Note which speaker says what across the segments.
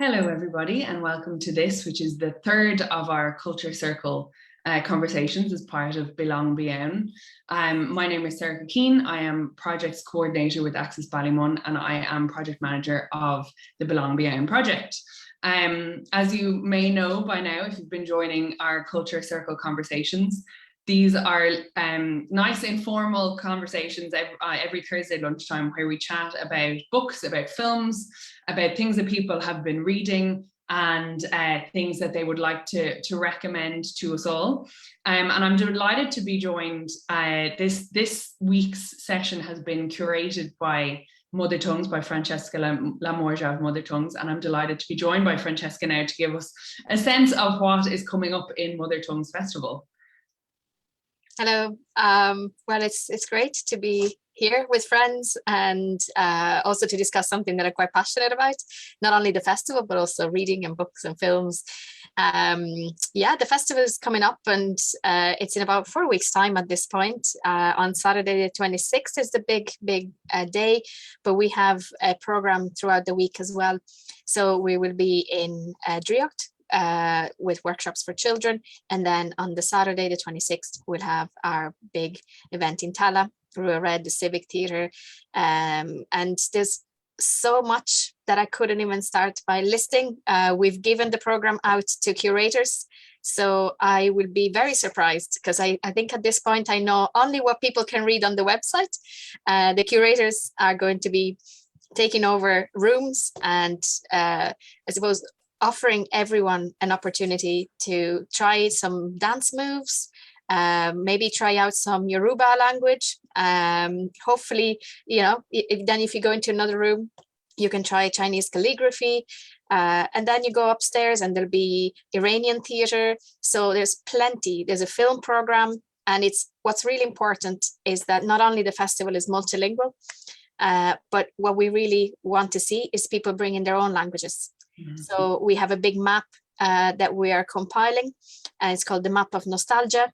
Speaker 1: Hello, everybody, and welcome to this, which is the third of our Culture Circle conversations as part of BeLong BeOwn. My name is Sorcha Keane. I am Projects Coordinator with Access Ballymun, and I am Project Manager of the BeLong BeOwn project. As you may know by now, if you've been joining our Culture Circle conversations, these are nice informal conversations every Thursday lunchtime where we chat about books, about films, about things that people have been reading and things that they would like to recommend to us all. And I'm delighted to be joined. This week's session has been curated by Mother Tongues, by Francesca La Morgia of Mother Tongues, and I'm delighted to be joined by Francesca now to give us a sense of what is coming up in Mother Tongues Festival.
Speaker 2: Hello. Well, it's great to be here with friends and also to discuss something that I'm quite passionate about, not only the festival, but also reading and books and films. Yeah, the festival is coming up and it's in about 4 weeks' time at this point. On Saturday, the 26th is the big day, but we have a program throughout the week as well. So we will be in Driocht, with workshops for children, and then on the Saturday the 26th we'll have our big event in Tala, Rua Red, the Civic Theatre, and there's so much that I couldn't even start by listing. We've given the program out to curators, so I will be very surprised because I think at this point I know only what people can read on the website. The curators are going to be taking over rooms and I suppose offering everyone an opportunity to try some dance moves, maybe try out some Yoruba language. Hopefully, then if you go into another room, you can try Chinese calligraphy. And then you go upstairs and there'll be Iranian theater. So there's plenty. There's a film program. And what's really important is that not only the festival is multilingual, but what we really want to see is people bringing their own languages. Mm-hmm. So we have a big map that we are compiling, and it's called the Map of Nostalgia.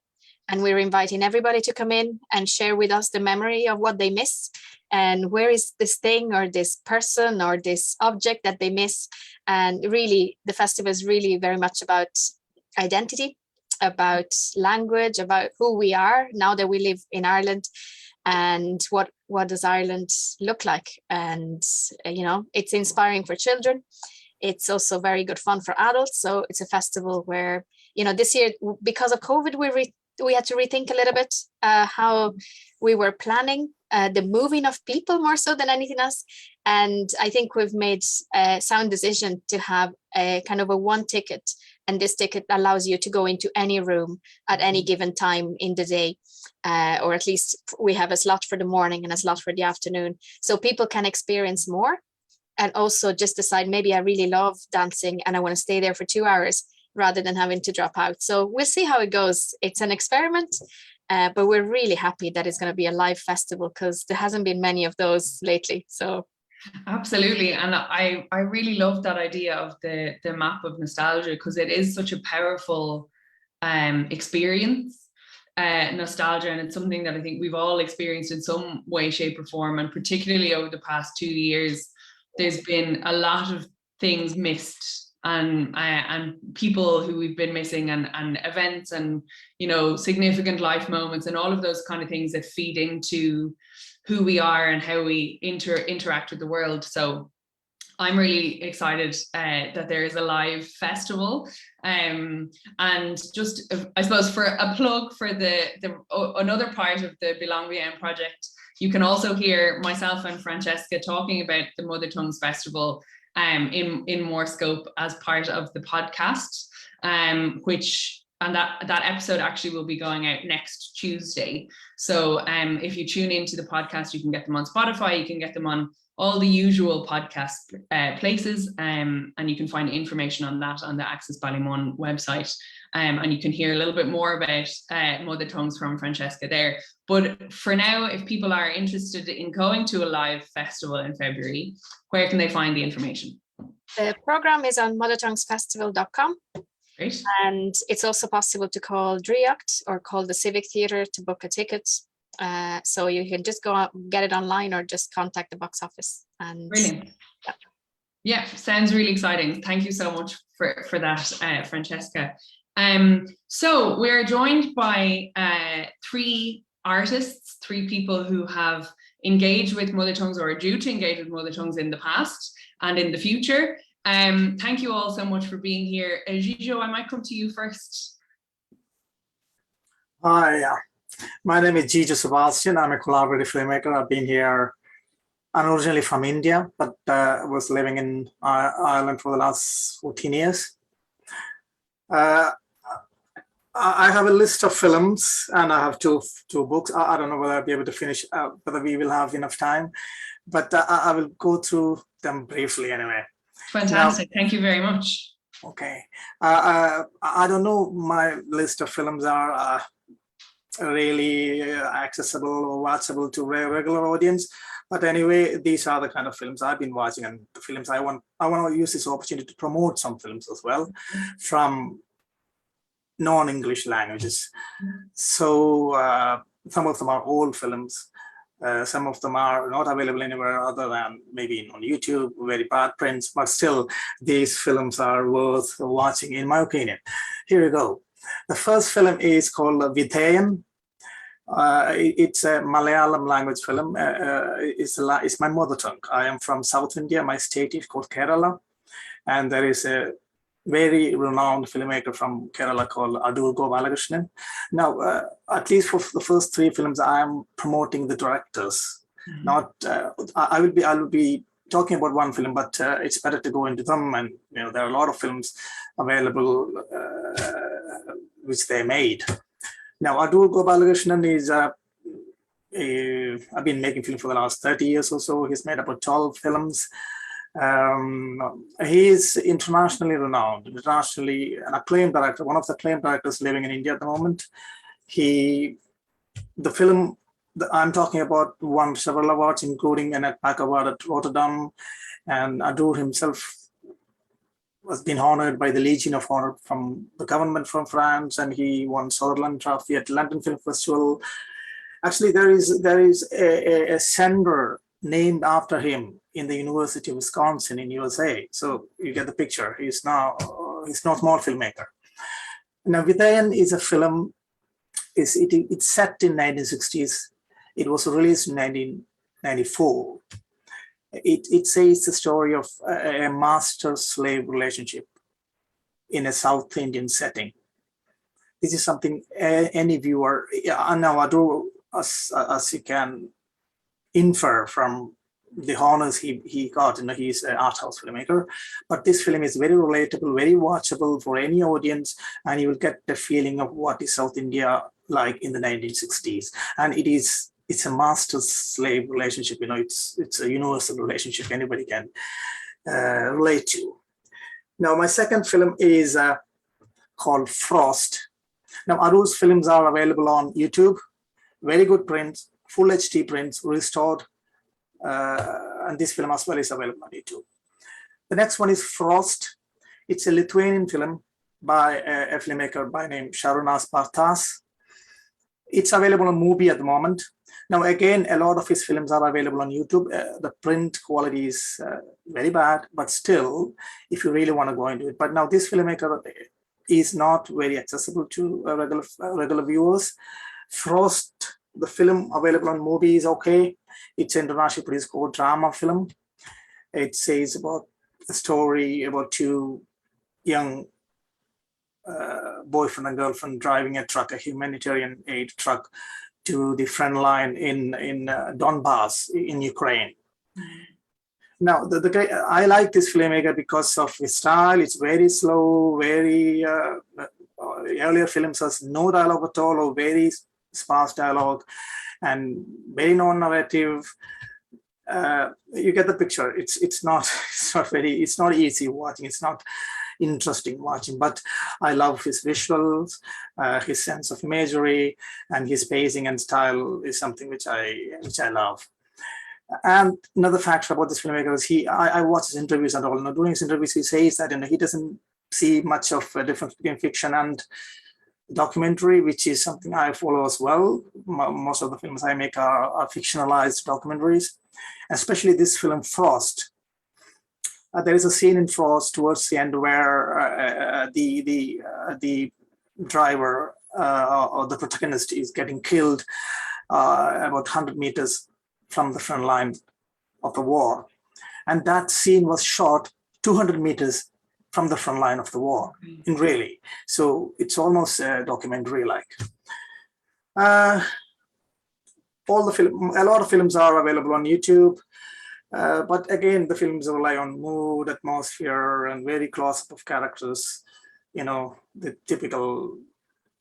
Speaker 2: And we're inviting everybody to come in and share with us the memory of what they miss and where is this thing or this person or this object that they miss. And really, the festival is really very much about identity, about language, about who we are now that we live in Ireland, and what does Ireland look like. And, it's inspiring for children. It's also very good fun for adults. So it's a festival where, this year, because of COVID, we had to rethink a little bit how we were planning the moving of people more so than anything else. And I think we've made a sound decision to have a kind of a one ticket. And this ticket allows you to go into any room at any given time in the day, or at least we have a slot for the morning and a slot for the afternoon. So people can experience more. And also just decide, maybe I really love dancing and I want to stay there for 2 hours rather than having to drop out. So we'll see how it goes. It's an experiment, but we're really happy that it's going to be a live festival because there hasn't been many of those lately. So
Speaker 1: absolutely. And I really love that idea of the map of nostalgia because it is such a powerful experience. Nostalgia, and it's something that I think we've all experienced in some way, shape or form, and particularly over the past 2 years. There's been a lot of things missed and people who we've been missing and events and, significant life moments and all of those kind of things that feed into who we are and how we interact with the world. So I'm really excited that there is a live festival. And just, I suppose, for a plug for another part of the BeLong BeOwn project, you can also hear myself and Francesca talking about the Mother Tongues Festival in more scope as part of the podcast, that episode actually will be going out next Tuesday. So if you tune into the podcast, you can get them on Spotify, you can get them on all the usual podcast places, and you can find information on that on the Access Ballymun website. And you can hear a little bit more about Mother Tongues from Francesca there. But for now, if people are interested in going to a live festival in February, where can they find the information?
Speaker 2: The program is on mothertonguesfestival.com.
Speaker 1: Great.
Speaker 2: And it's also possible to call Driocht or call the Civic Theatre to book a ticket. So you can just go out, get it online, or just contact the box office. And
Speaker 1: brilliant.
Speaker 2: Yeah.
Speaker 1: Yeah, sounds really exciting. Thank you so much for that, Francesca. So we're joined by three artists, three people who have engaged with mother tongues or are due to engage with mother tongues in the past and in the future. Thank you all so much for being here. Jijo, I might come to you first.
Speaker 3: Hi, my name is Jijo Sebastian. I'm a collaborative filmmaker. I've been here. I'm originally from India, but was living in Ireland for the last 14 years. I have a list of films, and I have two books. I don't know whether I'll be able to finish, whether we will have enough time, but I will go through them briefly anyway.
Speaker 1: Fantastic. Now, thank you very much.
Speaker 3: Okay. I don't know, my list of films are really accessible or watchable to a regular audience. But anyway, these are the kind of films I've been watching, and the films I want to use this opportunity to promote some films as well from non-English languages. So some of them are old films. Some of them are not available anywhere other than maybe on YouTube, very bad prints, but still these films are worth watching in my opinion. Here we go. The first film is called Vidhayan. It's a Malayalam language film. It's my mother tongue. I am from South India. My state is called Kerala. And there is a very renowned filmmaker from Kerala called Adur Gopalakrishnan. Now, at least for the first three films, I am promoting the directors. Not, I will be talking about one film, but it's better to go into them. And there are a lot of films available which they made. Now, Adur Gopalakrishnan is I've been making films for the last 30 years or so. He's made about 12 films. He is internationally renowned, internationally an acclaimed director, one of the acclaimed directors living in India at the moment. The film that I'm talking about won several awards, including an ETPAC award at Rotterdam, and Adur himself has been honored by the Legion of Honor from the government from France, and he won Sutherland Trophy at London Film Festival. Actually, there is a center named after him in the University of Wisconsin in USA. So you get the picture. He's no small filmmaker. Now, Vidhayan is a film. It's set in 1960s. It was released in 1994. It says the story of a master-slave relationship in a South Indian setting. This is something any viewer, now Adur, as you can infer from the honors he got, he's an art house filmmaker, but this film is very relatable, very watchable for any audience, and you will get the feeling of what is South India like in the 1960s. And it's a master-slave relationship, it's a universal relationship anybody can relate to. Now, my second film is called Frost. Now, Adur's films are available on YouTube, very good prints, full HD prints, restored, and this film as well is available on YouTube. The next one is Frost. It's a Lithuanian film by a filmmaker by name Šarūnas Bartas. It's available on Mubi at the moment. Now, again, a lot of his films are available on YouTube. The print quality is very bad, but still, if you really want to go into it. But now this filmmaker is not very accessible to regular viewers. Frost, the film available on Mubi, is okay. It's an internationally produced drama film. It says about a story about two young boyfriend and girlfriend driving a truck, a humanitarian aid truck, to the front line in Donbass in Ukraine. Now, I like this filmmaker because of his style. It's very slow, very earlier films has no dialogue at all, or very sparse dialogue, and very non-narrative. You get the picture. It's not easy watching. It's not interesting watching, but I love his visuals, his sense of imagery, and his pacing and style is something which I love. And another factor about this filmmaker is I watch his interviews and all. During his interviews, he says that he doesn't see much of a difference between fiction and documentary, which is something I follow as well. Most of the films I make are fictionalized documentaries, especially this film Frost. There is a scene in Frost towards the end where the driver or the protagonist is getting killed about 100 meters from the front line of the war. And that scene was shot 200 meters from the front line of the war in Raleigh. So it's almost a documentary-like. A lot of films are available on YouTube. But again, the films rely on mood, atmosphere, and very close-up of characters. You know, the typical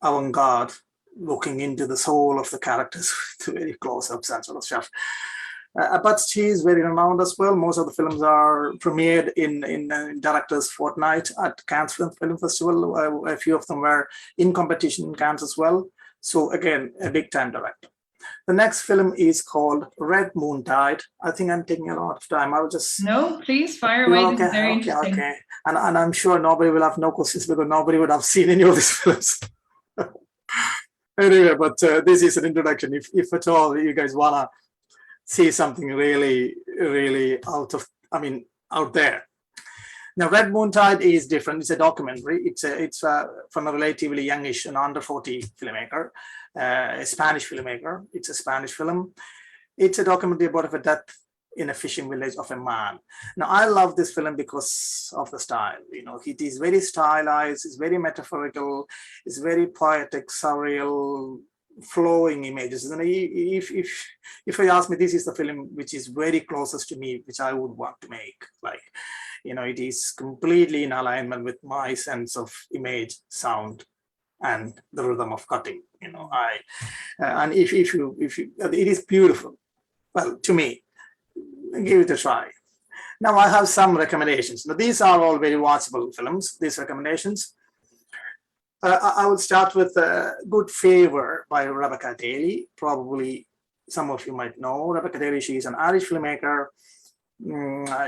Speaker 3: avant-garde, looking into the soul of the characters, very close-ups and sort of stuff. But she is very renowned as well. Most of the films are premiered in Directors' Fortnight at Cannes Film Festival. A few of them were in competition in Cannes as well. So again, a big-time director. The next film is called Red Moon Tide. I think I'm taking a lot of time. I will just...
Speaker 1: No, please fire away.
Speaker 3: Okay,
Speaker 1: this is very interesting.
Speaker 3: Okay. And I'm sure nobody will have no questions because nobody would have seen any of these films. Anyway, but this is an introduction. If at all you guys want to see something really, really out there. Now, Red Moon Tide is different. It's a documentary. It's from a relatively youngish and under 40 filmmaker, a Spanish filmmaker. It's a Spanish film. It's a documentary about a death in a fishing village of a man. Now, I love this film because of the style. You know, it is very stylized. It's very metaphorical. It's very poetic, surreal, flowing images. And if you ask me, this is the film which is very closest to me, which I would want to make. Like, you know, it is completely in alignment with my sense of image, sound, and the rhythm of cutting. You know, and if you, it is beautiful. Well, to me, give it a try. Now I have some recommendations. Now these are all very watchable films. These recommendations. I will start with Good Favor by Rebecca Daly. Probably some of you might know Rebecca Daly. She is an Irish filmmaker.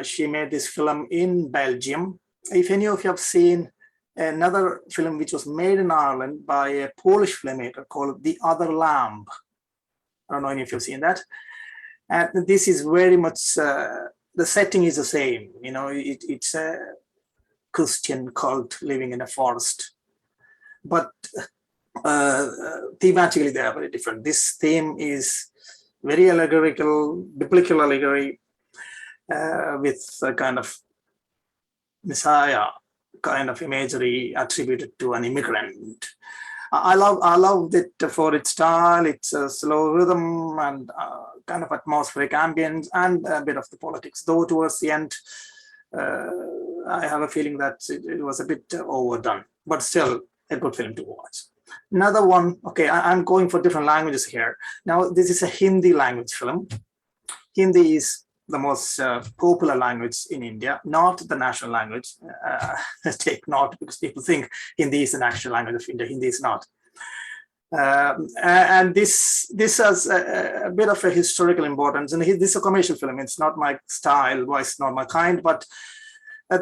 Speaker 3: She made this film in Belgium. If any of you have seen another film which was made in Ireland by a Polish filmmaker called The Other Lamb. I don't know if you've seen that. And this is very much, the setting is the same. You know, it's a Christian cult living in a forest. But thematically, they are very different. This theme is very allegorical, biblical allegory, with a kind of Messiah kind of imagery attributed to an immigrant. I love it for its style. It's a slow rhythm and kind of atmospheric ambience and a bit of the politics. Though towards the end, I have a feeling that it was a bit overdone, but still a good film to watch. Another one, okay, I'm going for different languages here. Now, this is a Hindi language film. Hindi is the most popular language in India, not the national language. Take note, because people think Hindi is the national language of India. Hindi is not. And this has a bit of a historical importance. And this is a commercial film. It's not my style, it's not my kind, but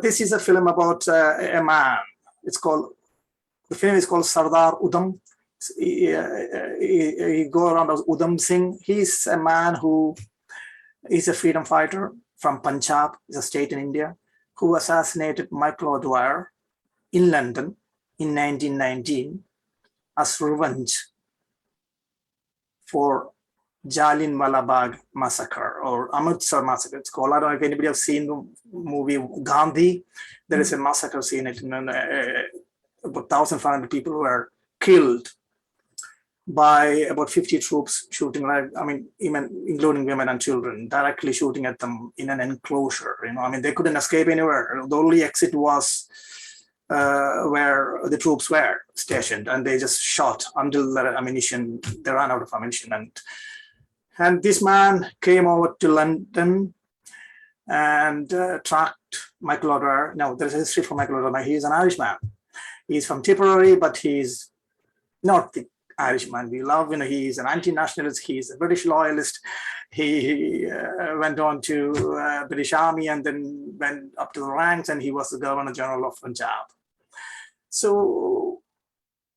Speaker 3: this is a film about a man. The film is called Sardar Udham. He go around as Udham Singh. He's a man who is a freedom fighter from Punjab, is a state in India, who assassinated Michael O'Dwyer in London in 1919 as revenge for Jallianwala Bagh massacre or Amritsar massacre. It's called. I don't know if anybody has seen the movie Gandhi. There is a massacre scene. About 1,500 people were killed by about 50 troops shooting, even including women and children, directly shooting at them in an enclosure. You know, I mean, they couldn't escape anywhere. The only exit was where the troops were stationed, and they just shot until they ran out of ammunition. And this man came over to London and tracked Michael O'Dwyer. Now, there's a history for Michael O'Dwyer. He's an Irishman. He's from Tipperary, but he's not the Irishman we love. You know, he's an anti-nationalist. He's a British loyalist. He went on to British Army and then went up to the ranks, and he was the Governor General of Punjab. So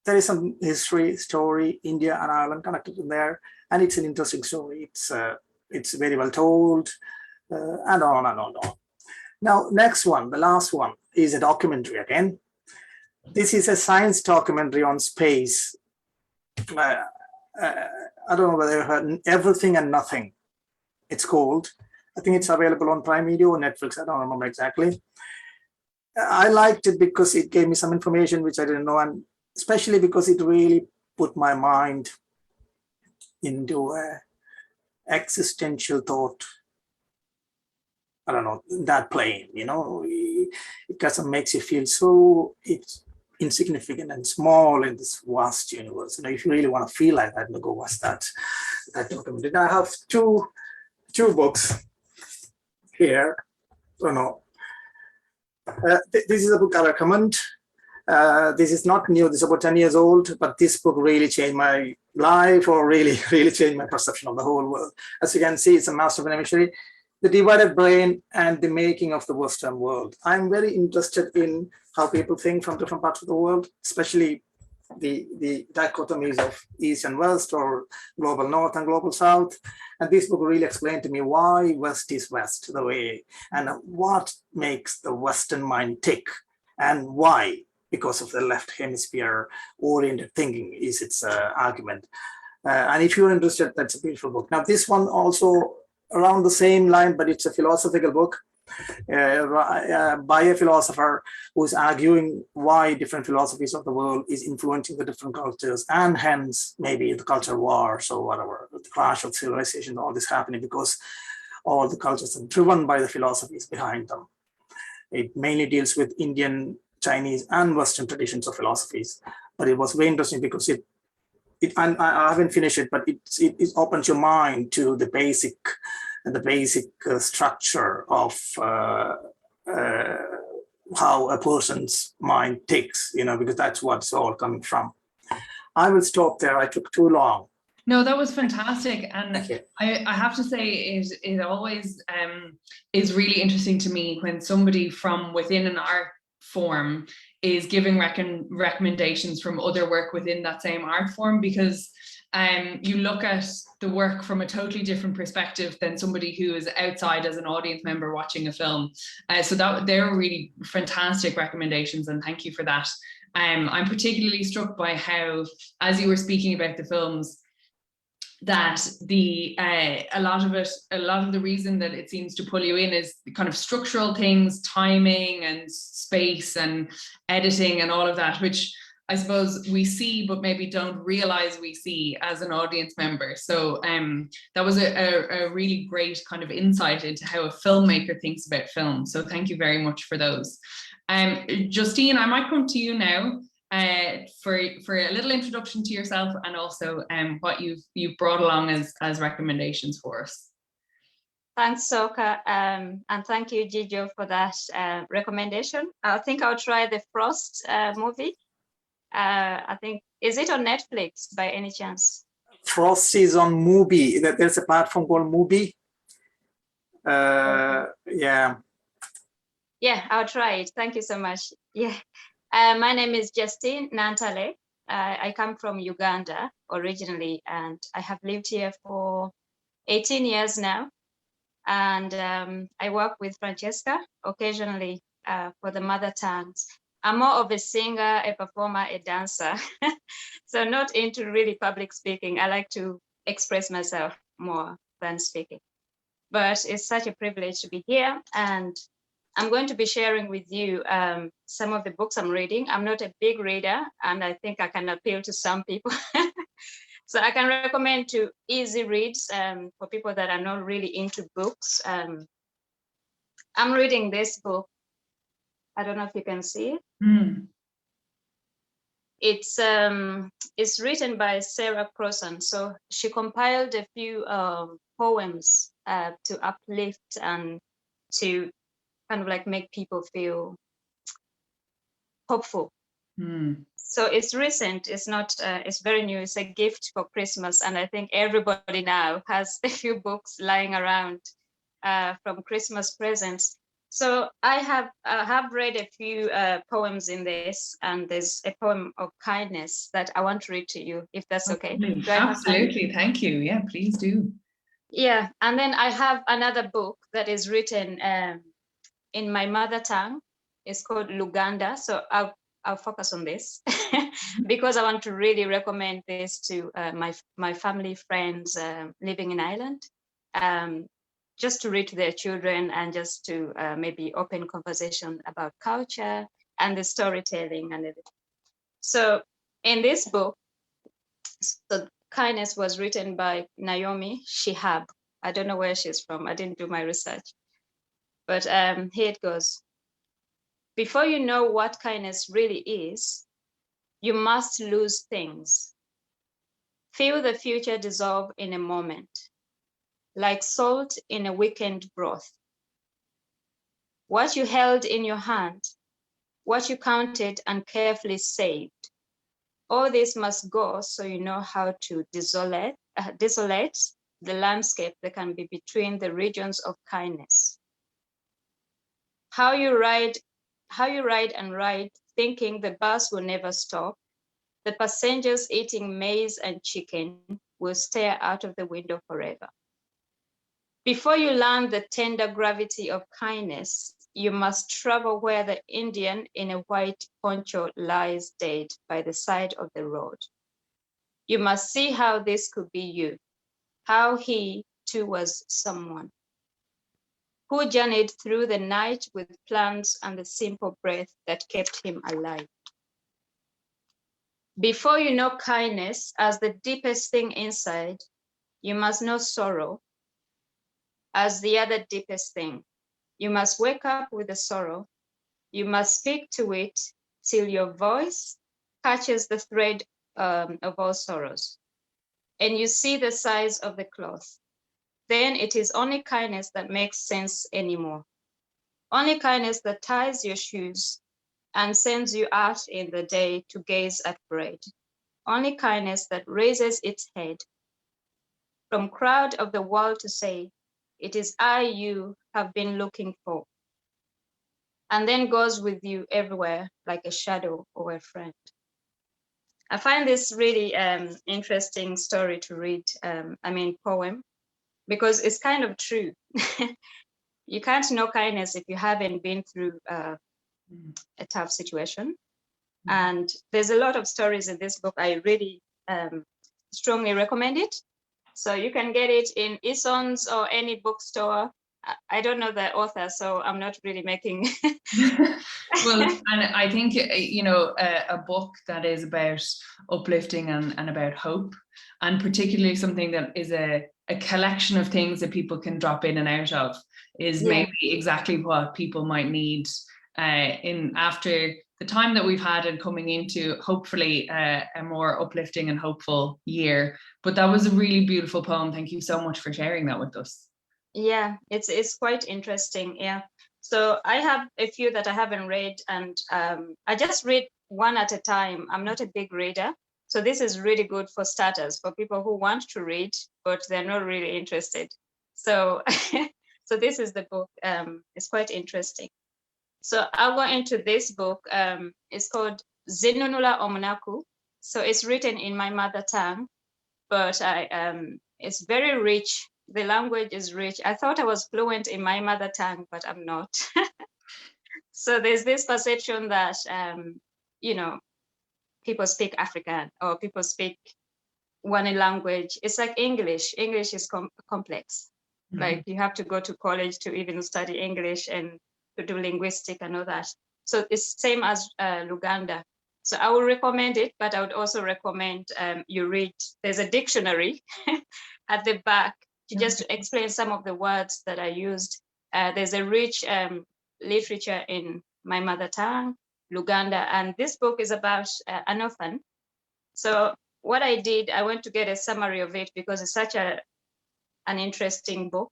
Speaker 3: there is some history, story, India and Ireland connected in there, and it's an interesting story. It's very well told, and on and on and on. Now, next one, the last one, is a documentary again. This is a science documentary on space. I don't know whether you heard Everything and Nothing, it's called. I think it's available on Prime Video or Netflix, I don't remember exactly. I liked it because it gave me some information which I didn't know, and especially because it really put my mind into a existential thought. I don't know, that plane, you know, it kind of makes you feel so insignificant and small in this vast universe. You know, if you really want to feel like that, go watch that documentary. I have two books here. This is a book I recommend. This is not new, this is about 10 years old, but this book really changed my life, or really changed my perception of the whole world. As you can see, it's a master of beneficiary, The Divided Brain and the Making of the Western World. I'm very interested in how people think from different parts of the world, especially the dichotomies of East and West, or global North and global South. And this book really explained to me why West is West the way, and what makes the Western mind tick, and why, because of the left hemisphere oriented thinking is its argument. And if you're interested, that's a beautiful book. Now, this one also around the same line, but it's a philosophical book by a philosopher who's arguing why different philosophies of the world is influencing the different cultures, and hence maybe the culture wars or whatever, the crash of civilization, all this happening because all the cultures are driven by the philosophies behind them. It mainly deals with Indian, Chinese, and Western traditions of philosophies, but it was very interesting because I haven't finished it, but it opens your mind to the basic structure of how a person's mind ticks, you know, because that's what it's all coming from. I will stop there. I took too long.
Speaker 1: No, that was fantastic. And I have to say, it always is really interesting to me when somebody from within an art form is giving recommendations from other work within that same art form, because you look at the work from a totally different perspective than somebody who is outside as an audience member watching a film. So they're really fantastic recommendations, and thank you for that. I'm particularly struck by how, as you were speaking about the films, that a lot of the reason that it seems to pull you in is kind of structural things, timing and space and editing and all of that, which I suppose we see, but maybe don't realize we see as an audience member. So that was a really great kind of insight into how a filmmaker thinks about film. So thank you very much for those. Justine, I might come to you now for a little introduction to yourself, and also what you've brought along as recommendations for us.
Speaker 4: Thanks, Sorcha, and thank you, Jijo, for that recommendation. I think I'll try the Frost movie. I think, is it on Netflix by any chance?
Speaker 3: Frost is on Mubi. There's a platform called Mubi. Yeah.
Speaker 4: Yeah, I'll try it. Thank you so much. Yeah. My name is Justine Nantale. I come from Uganda originally, and I have lived here for 18 years now. And I work with Francesca occasionally for the mother tongues. I'm more of a singer, a performer, a dancer. So not into really public speaking. I like to express myself more than speaking. But it's such a privilege to be here. And I'm going to be sharing with you some of the books I'm reading. I'm not a big reader, and I think I can appeal to some people. So I can recommend to easy reads for people that are not really into books. I'm reading this book. I don't know if you can see it.
Speaker 1: Mm.
Speaker 4: It's written by Sarah Crossan. So she compiled a few poems to uplift and to kind of like make people feel hopeful.
Speaker 1: Mm.
Speaker 4: So it's recent, it's not, it's very new. It's a gift for Christmas. And I think everybody now has a few books lying around from Christmas presents. So I have read a few poems in this, and there's a poem of kindness that I want to read to you, if that's okay.
Speaker 1: Absolutely, thank you. Yeah, please do.
Speaker 4: Yeah, and then I have another book that is written in my mother tongue. It's called Luganda. So I'll focus on this because I want to really recommend this to my family, friends living in Ireland, just to read to their children and just to maybe open conversation about culture and the storytelling and everything. So in this book, so Kindness was written by Naomi Shihab. I don't know where she's from. I didn't do my research. But here it goes. Before you know what kindness really is, you must lose things. Feel the future dissolve in a moment, like salt in a weakened broth. What you held in your hand, what you counted and carefully saved, all this must go so you know how to desolate the landscape that can be between the regions of kindness. How you ride and ride, thinking the bus will never stop. The passengers eating maize and chicken will stare out of the window forever. Before you learn the tender gravity of kindness, you must travel where the Indian in a white poncho lies dead by the side of the road. You must see how this could be you, how he too was someone who journeyed through the night with plants and the simple breath that kept him alive. Before you know kindness as the deepest thing inside, you must know sorrow as the other deepest thing. You must wake up with the sorrow. You must speak to it till your voice catches the thread of all sorrows, and you see the size of the cloth. Then it is only kindness that makes sense anymore. Only kindness that ties your shoes and sends you out in the day to gaze at bread. Only kindness that raises its head from crowd of the world to say, it is I you have been looking for, and then goes with you everywhere like a shadow or a friend. I find this really interesting story to read, poem, because it's kind of true. You can't know kindness if you haven't been through a tough situation. And there's a lot of stories in this book. I really strongly recommend it. So you can get it in Eason's or any bookstore. I don't know the author, so I'm not really making.
Speaker 1: Well, and I think, a book that is about uplifting and about hope, and particularly something that is a collection of things that people can drop in and out of, is maybe exactly what people might need in after the time that we've had and coming into hopefully a more uplifting and hopeful year. But that was a really beautiful poem. Thank you so much for sharing that with us.
Speaker 4: Yeah, it's quite interesting. Yeah. So I have a few that I haven't read, and I just read one at a time. I'm not a big reader. So this is really good for starters, for people who want to read, but they're not really interested. So, so this is the book. It's quite interesting. So I'll go into this book. It's called Zinunula Omunaku. So it's written in my mother tongue, but it's very rich. The language is rich. I thought I was fluent in my mother tongue, but I'm not. So there's this perception that, people speak African or people speak one language. It's like English. English is complex. Mm-hmm. Like you have to go to college to even study English and to do linguistic and all that. So it's same as Luganda. So I would recommend it, but I would also recommend you read, there's a dictionary at the back to just to explain some of the words that are used. There's a rich literature in my mother tongue, Luganda, and this book is about an orphan. So what I did, I went to get a summary of it because it's such an interesting book,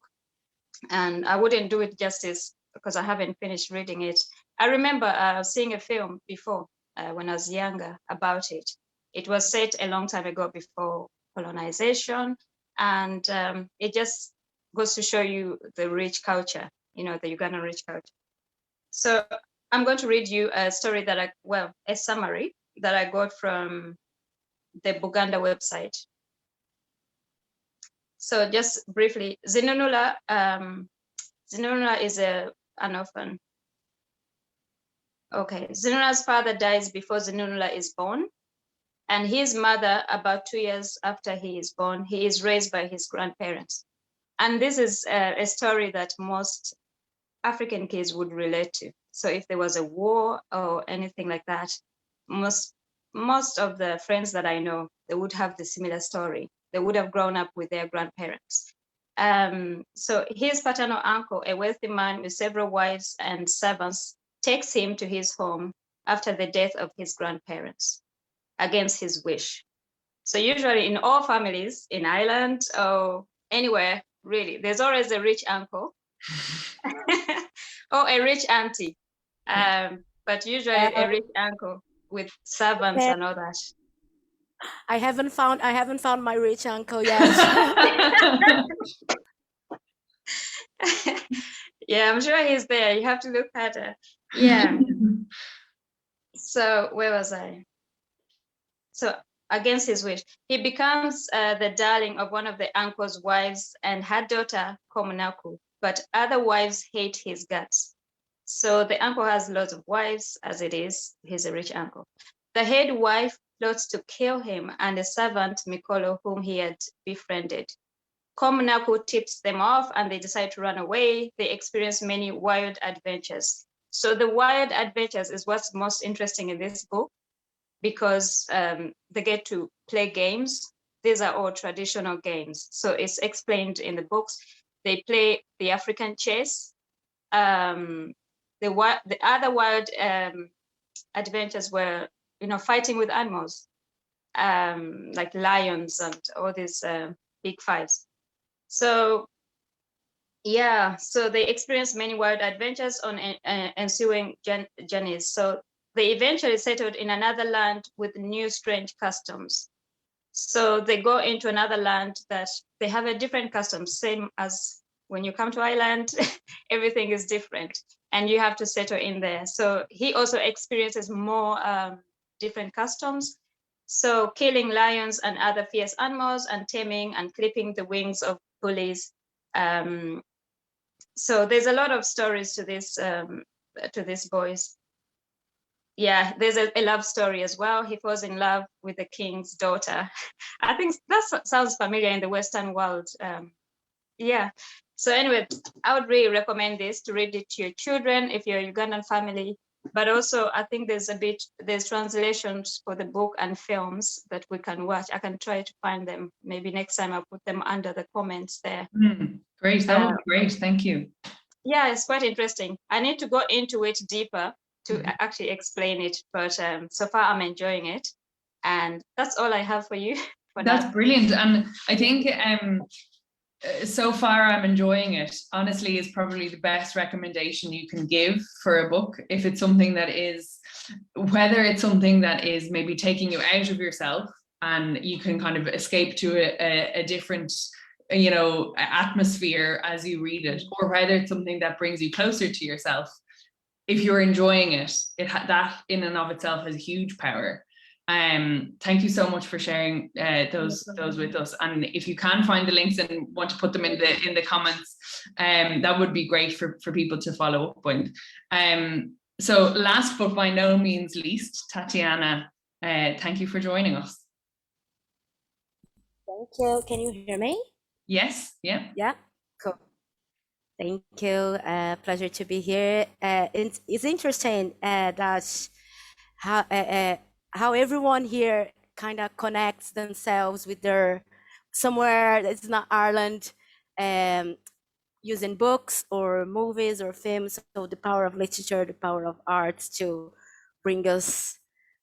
Speaker 4: and I wouldn't do it justice because I haven't finished reading it. I remember seeing a film before when I was younger about it. It was set a long time ago before colonization, and it just goes to show you the rich culture, the Ugandan rich culture. So I'm going to read you a story that a summary that I got from the Buganda website. So just briefly, Zinunula is an orphan. Okay, Zenunula's father dies before Zenunula is born, and his mother, about 2 years after he is born, he is raised by his grandparents. And this is a story that most African kids would relate to. So if there was a war or anything like that, most of the friends that I know, they would have the similar story. They would have grown up with their grandparents. So his paternal uncle, a wealthy man with several wives and servants, takes him to his home after the death of his grandparents against his wish. So usually in all families in Ireland or anywhere, really, there's always a rich uncle or a rich auntie, but usually a rich uncle with servants and all that.
Speaker 5: I haven't found my rich uncle yet.
Speaker 4: Yeah, I'm sure he's there. You have to look harder. Yeah. So where was I? So against his wish, he becomes the darling of one of the uncle's wives and her daughter, Komunaku, but other wives hate his guts. So the uncle has lots of wives, as it is, he's a rich uncle. The head wife plots to kill him and the servant, Mikolo, whom he had befriended. Komunaku tips them off and they decide to run away. They experience many wild adventures. So the wild adventures is what's most interesting in this book, because they get to play games. These are all traditional games. So it's explained in the books. They play the African chess. The other wild adventures were, fighting with animals, like lions and all these big fights. So yeah, so they experience many wild adventures on ensuing journeys. So they eventually settled in another land with new strange customs. So they go into another land that they have a different customs, same as when you come to Ireland, everything is different and you have to settle in there. So he also experiences more different customs. So killing lions and other fierce animals and taming and clipping the wings of bullies. So there's a lot of stories to this boys. Yeah, there's a love story as well. He falls in love with the king's daughter. I think that sounds familiar in the Western world. Yeah. So anyway, I would really recommend this to read it to your children if you're a Ugandan family. But also, I think there's translations for the book and films that we can watch. I can try to find them. Maybe next time I'll put them under the comments there.
Speaker 1: Great, that would be great. Thank you.
Speaker 4: Yeah, it's quite interesting. I need to go into it deeper to actually explain it, but so far I'm enjoying it, and that's all I have for you.
Speaker 1: That's brilliant, and I think so far I'm enjoying it. Honestly, it's probably the best recommendation you can give for a book. If it's something that is, whether it's something that is maybe taking you out of yourself and you can kind of escape to a different atmosphere as you read it, or whether it's something that brings you closer to yourself. If you're enjoying it, that in and of itself has huge power. Thank you so much for sharing those with us. And if you can find the links and want to put them in the comments, that would be great for people to follow up with. So last but by no means least, Tatiana, thank you for joining us.
Speaker 5: Thank you. Can you hear me?
Speaker 1: Yes. Yeah.
Speaker 5: Yeah. Cool. Thank you. Pleasure to be here. It's interesting that how everyone here kind of connects themselves with their somewhere that's not Ireland, using books or movies or films. So the power of literature, the power of arts to bring us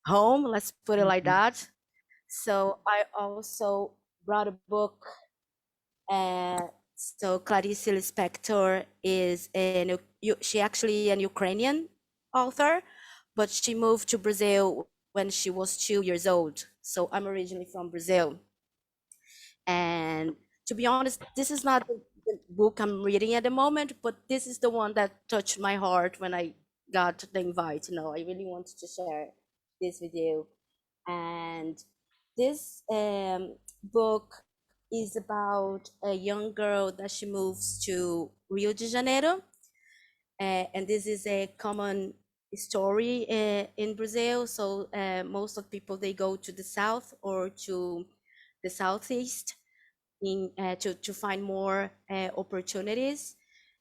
Speaker 5: home. Let's put it like that. So I also brought a book. So Clarice Lispector is she actually an Ukrainian author, but she moved to Brazil when she was 2 years old. So I'm originally from Brazil. And to be honest, this is not the book I'm reading at the moment, but this is the one that touched my heart when I got the invite. I really wanted to share this with you. And this book is about a young girl that she moves to Rio de Janeiro. And this is a common story in Brazil. So most of people, they go to the south or to the southeast to find more opportunities.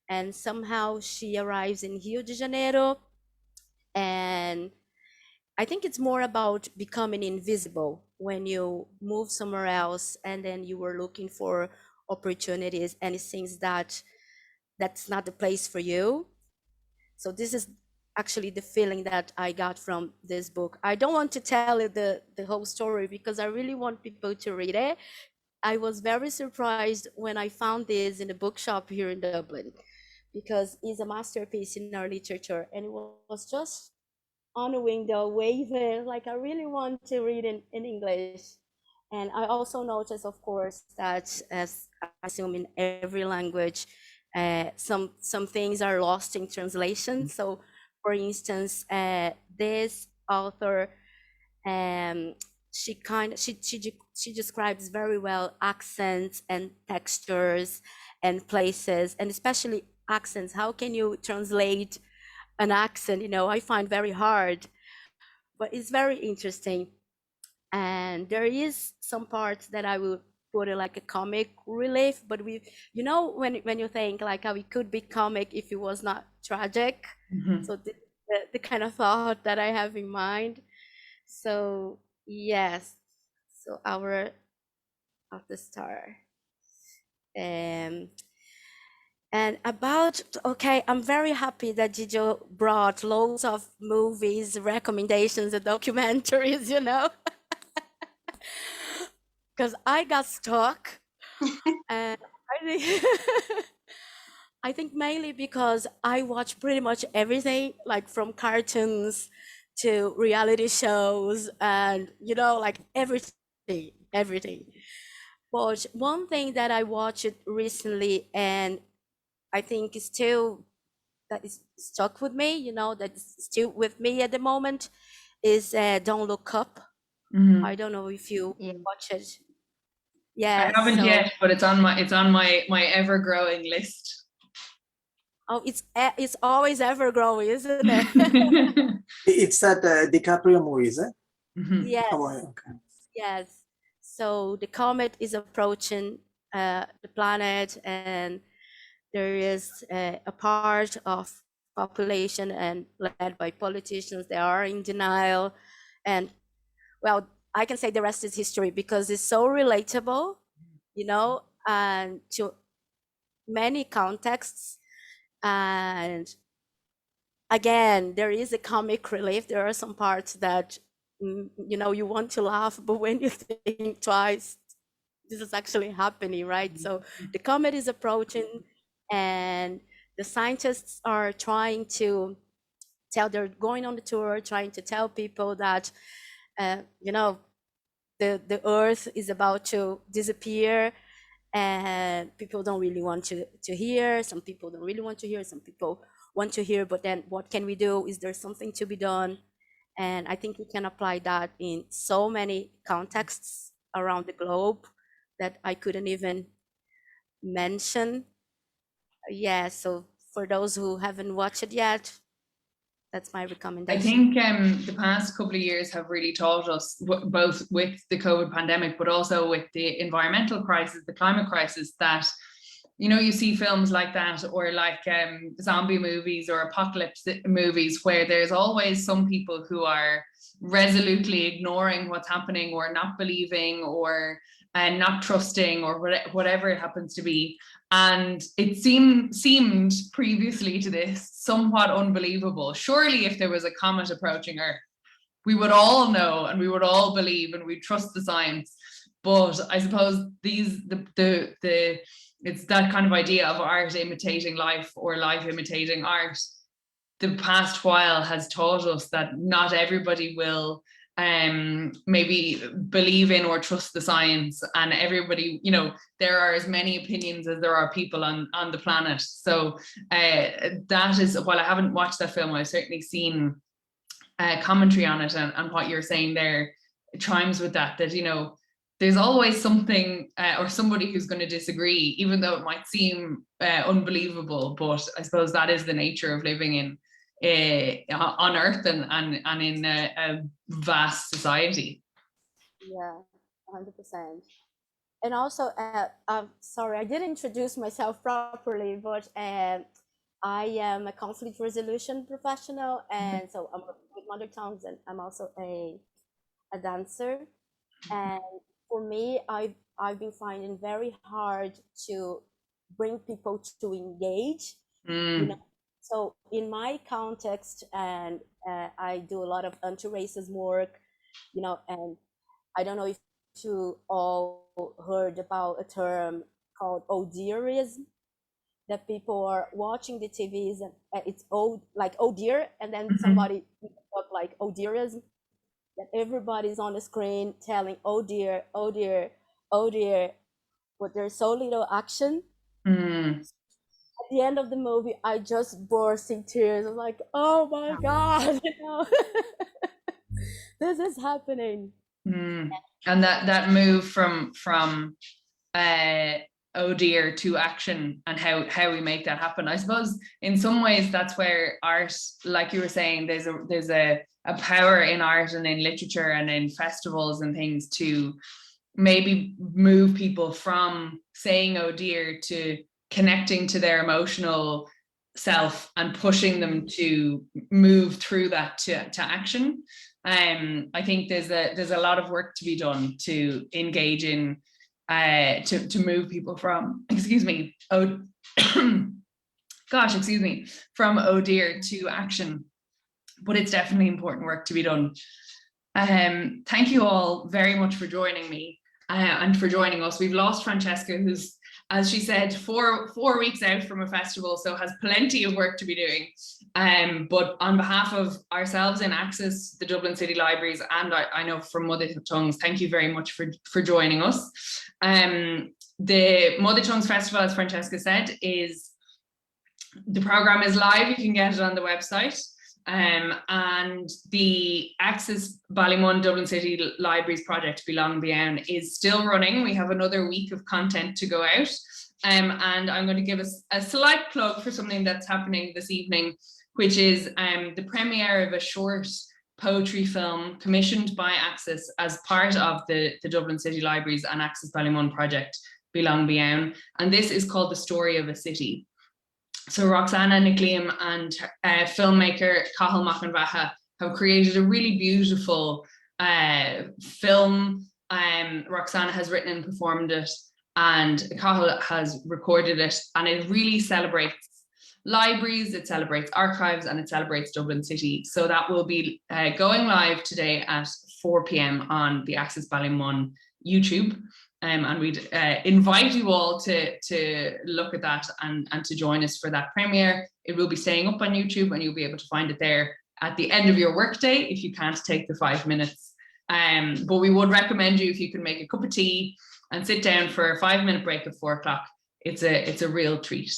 Speaker 5: And somehow she arrives in Rio de Janeiro, and I think it's more about becoming invisible when you move somewhere else, and then you were looking for opportunities, and it seems that that's not the place for you. So this is actually the feeling that I got from this book. I don't want to tell you the whole story because I really want people to read it. I was very surprised when I found this in a bookshop here in Dublin, because it's a masterpiece in our literature, and it was just on a window waving, like I really want to read in English. And I also noticed, of course, that, as I assume in every language, some things are lost in translation. So, for instance, this author, she describes very well accents and textures and places, and especially accents. How can you translate an accent? I find very hard, but it's very interesting. And there is some parts that I will put in like a comic relief, but when you think like how it could be comic if it was not tragic. So the kind of thought that I have in mind. So yes, so Hour of the Star. And okay, I'm very happy that Jijo brought loads of movies, recommendations, and documentaries, because I got stuck. And I think mainly because I watch pretty much everything, like from cartoons to reality shows and, like everything. But one thing that I watched recently, and I think that is stuck with me, that is still with me at the moment, is Don't Look Up. I don't know if you watch it.
Speaker 1: I
Speaker 5: Yes.
Speaker 1: haven't yet, but it's on my ever-growing list.
Speaker 5: Oh, it's always ever growing, isn't it?
Speaker 3: It's that DiCaprio movie, is it?
Speaker 5: Yes.
Speaker 3: Oh, okay.
Speaker 5: Yes. So the comet is approaching the planet, and there is a part of population and led by politicians. They are in denial, and well, I can say the rest is history because it's so relatable, and to many contexts. And again, there is a comic relief. There are some parts that you want to laugh, but when you think twice, this is actually happening, right? So the comet is approaching, and the scientists are trying to they're going on the tour, trying to tell people that the Earth is about to disappear, and people don't really want to hear. Some people don't really want to hear. Some people want to hear, but then what can we do? Is there something to be done? And I think we can apply that in so many contexts around the globe that I couldn't even mention. Yeah, so for those who haven't watched it yet, that's my recommendation.
Speaker 1: I think the past couple of years have really taught us, both with the COVID pandemic, but also with the environmental crisis, the climate crisis, that you see films like that, or like zombie movies or apocalypse movies, where there's always some people who are resolutely ignoring what's happening, or not believing, or not trusting, or whatever it happens to be. And it seemed previously to this somewhat unbelievable. Surely if there was a comet approaching Earth, we would all know and we would all believe and we'd trust the science. But I suppose it's that kind of idea of art imitating life, or life imitating art. The past while has taught us that not everybody will maybe believe in or trust the science, and everybody, there are as many opinions as there are people on the planet. So that is, while I haven't watched that film, I've certainly seen commentary on it, and what you're saying there chimes with that there's always something or somebody who's going to disagree, even though it might seem unbelievable. But I suppose that is the nature of living on Earth and in a vast society.
Speaker 5: Yeah, 100%. And also, I'm sorry, I didn't introduce myself properly, but I am a conflict resolution professional, and so I'm with mother tongues, and I'm also a dancer. And for me, I've been finding very hard to bring people to engage, you know. So in my context, and I do a lot of anti-racism work, you know, and I don't know if you all heard about a term called oh dearism, that people are watching the TVs and it's oh like oh dear, and then somebody up like oh dearism, that everybody's on the screen telling oh dear, oh dear, oh dear, but there's so little action. At the end of the movie, I just burst in tears. I'm like, oh my God, you know, this is happening.
Speaker 1: And that move from oh dear to action, and how we make that happen. I suppose in some ways that's where art, like you were saying, there's a power in art and in literature and in festivals and things to maybe move people from saying oh dear to connecting to their emotional self and pushing them to move through that to action. I think there's a lot of work to be done to engage in to move people from from oh dear to action. But it's definitely important work to be done. Thank you all very much for joining me and for joining us. We've lost Francesca, who's, as she said, four weeks out from a festival, so has plenty of work to be doing. But on behalf of ourselves in Access, the Dublin City Libraries, and I know from Mother Tongues, thank you very much for joining us. The Mother Tongues Festival, as Francesca said, the program is live. You can get it on the website. And the Access Ballymun Dublin City Libraries project, BeLong is still running. We have another week of content to go out. And I'm going to give us a slight plug for something that's happening this evening, which is the premiere of a short poetry film commissioned by Access as part of the Dublin City Libraries and Access Ballymun project, BeLong. And this is called The Story of a City. So Roxana Nicliam and filmmaker Cathal Machanvaha have created a really beautiful film. Roxana has written and performed it, and Cathal has recorded it, and it really celebrates libraries, it celebrates archives, and it celebrates Dublin City. So that will be going live today at 4 p.m. on the Access Ballymun YouTube. And we'd invite you all to look at that and to join us for that premiere. It will be staying up on YouTube, and you'll be able to find it there at the end of your workday if you can't take the 5 minutes. But we would recommend you, if you can make a cup of tea and sit down for a 5-minute break at 4 o'clock, it's a real treat.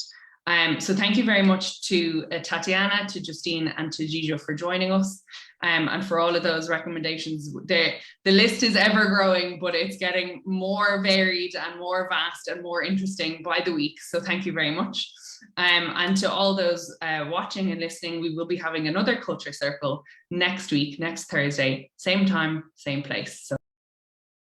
Speaker 1: So thank you very much to Tatiana, to Justine, and to Jijo for joining us. And for all of those recommendations. The list is ever growing, but it's getting more varied and more vast and more interesting by the week. So thank you very much. And to all those watching and listening, we will be having another Culture Circle next week, next Thursday, same time, same place. So